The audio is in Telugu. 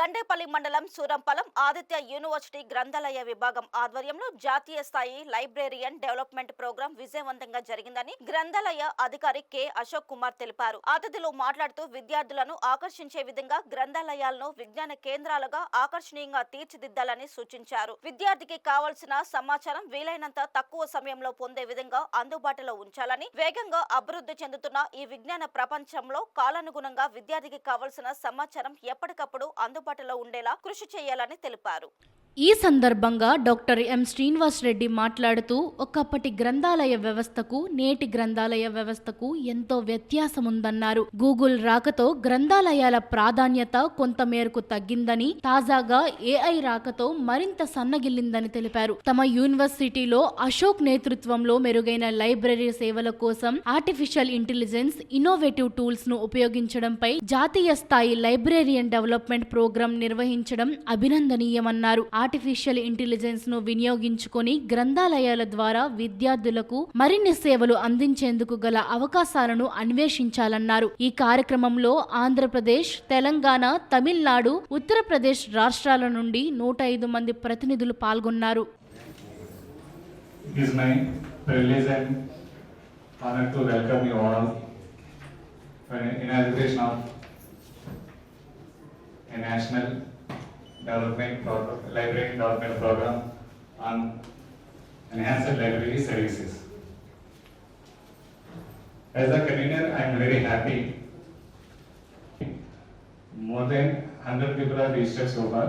గండేపల్లి మండలం సూరంపలం ఆదిత్య యూనివర్సిటీ గ్రంథాలయ విభాగం ఆధ్వర్యంలో జాతీయ స్థాయి లైబ్రేరియన్ డెవలప్మెంట్ ప్రోగ్రాం విజయవంతంగా జరిగిందని గ్రంథాలయ అధికారి కె అశోక్ కుమార్ తెలిపారు. అతిథులు మాట్లాడుతూ విద్యార్థులను ఆకర్షించే విధంగా గ్రంథాలయాలను విజ్ఞాన కేంద్రాలుగా ఆకర్షణీయంగా తీర్చిదిద్దాలని సూచించారు. విద్యార్థికి కావాల్సిన సమాచారం వీలైనంత తక్కువ సమయంలో పొందే విధంగా అందుబాటులో ఉంచాలని, వేగంగా అభివృద్ధి చెందుతున్న ఈ విజ్ఞాన ప్రపంచంలో కాలానుగుణంగా విద్యార్థికి కావాల్సిన సమాచారం ఎప్పటికప్పుడు అందుబాటులో ఉండేలా కృషి చేయాలని తెలిపారు. ఈ సందర్భంగా డాక్టర్ ఎం శ్రీనివాస్ రెడ్డి మాట్లాడుతూ ఒకప్పటి గ్రంథాలయ వ్యవస్థకు నేటి గ్రంథాలయ వ్యవస్థకు ఎంతో వ్యత్యాసం ఉందన్నారు. గూగుల్ రాకతో గ్రంథాలయాల ప్రాధాన్యత కొంతమేరకు తగ్గిందని, తాజాగా ఏఐ రాకతో మరింత సన్నగిల్లిందని తెలిపారు. తమ యూనివర్సిటీలో అశోక్ నేతృత్వంలో మెరుగైన లైబ్రరీ సేవల కోసం ఆర్టిఫిషియల్ ఇంటెలిజెన్స్, ఇన్నోవేటివ్ టూల్స్ ను ఉపయోగించడంపై జాతీయ స్థాయి లైబ్రేరియన్ డెవలప్మెంట్ ప్రోగ్రాం నిర్వహించడం అభినందనీయమన్నారు. ఆర్టిఫిషియల్ ఇంటెలిజెన్స్ ను వినియోగించుకొని గ్రంథాలయాల ద్వారా విద్యార్థులకు మరిన్ని సేవలు అందించేందుకు గల అవకాశాలను అన్వేషించాలన్నారు. ఈ కార్యక్రమంలో ఆంధ్రప్రదేశ్, తెలంగాణ, తమిళనాడు, ఉత్తరప్రదేశ్ రాష్ట్రాల నుండి 105 మంది ప్రతినిధులు పాల్గొన్నారు. Library Development Program on Enhanced Library Services. As a convener, I am very happy. More than 100 people are registered so far.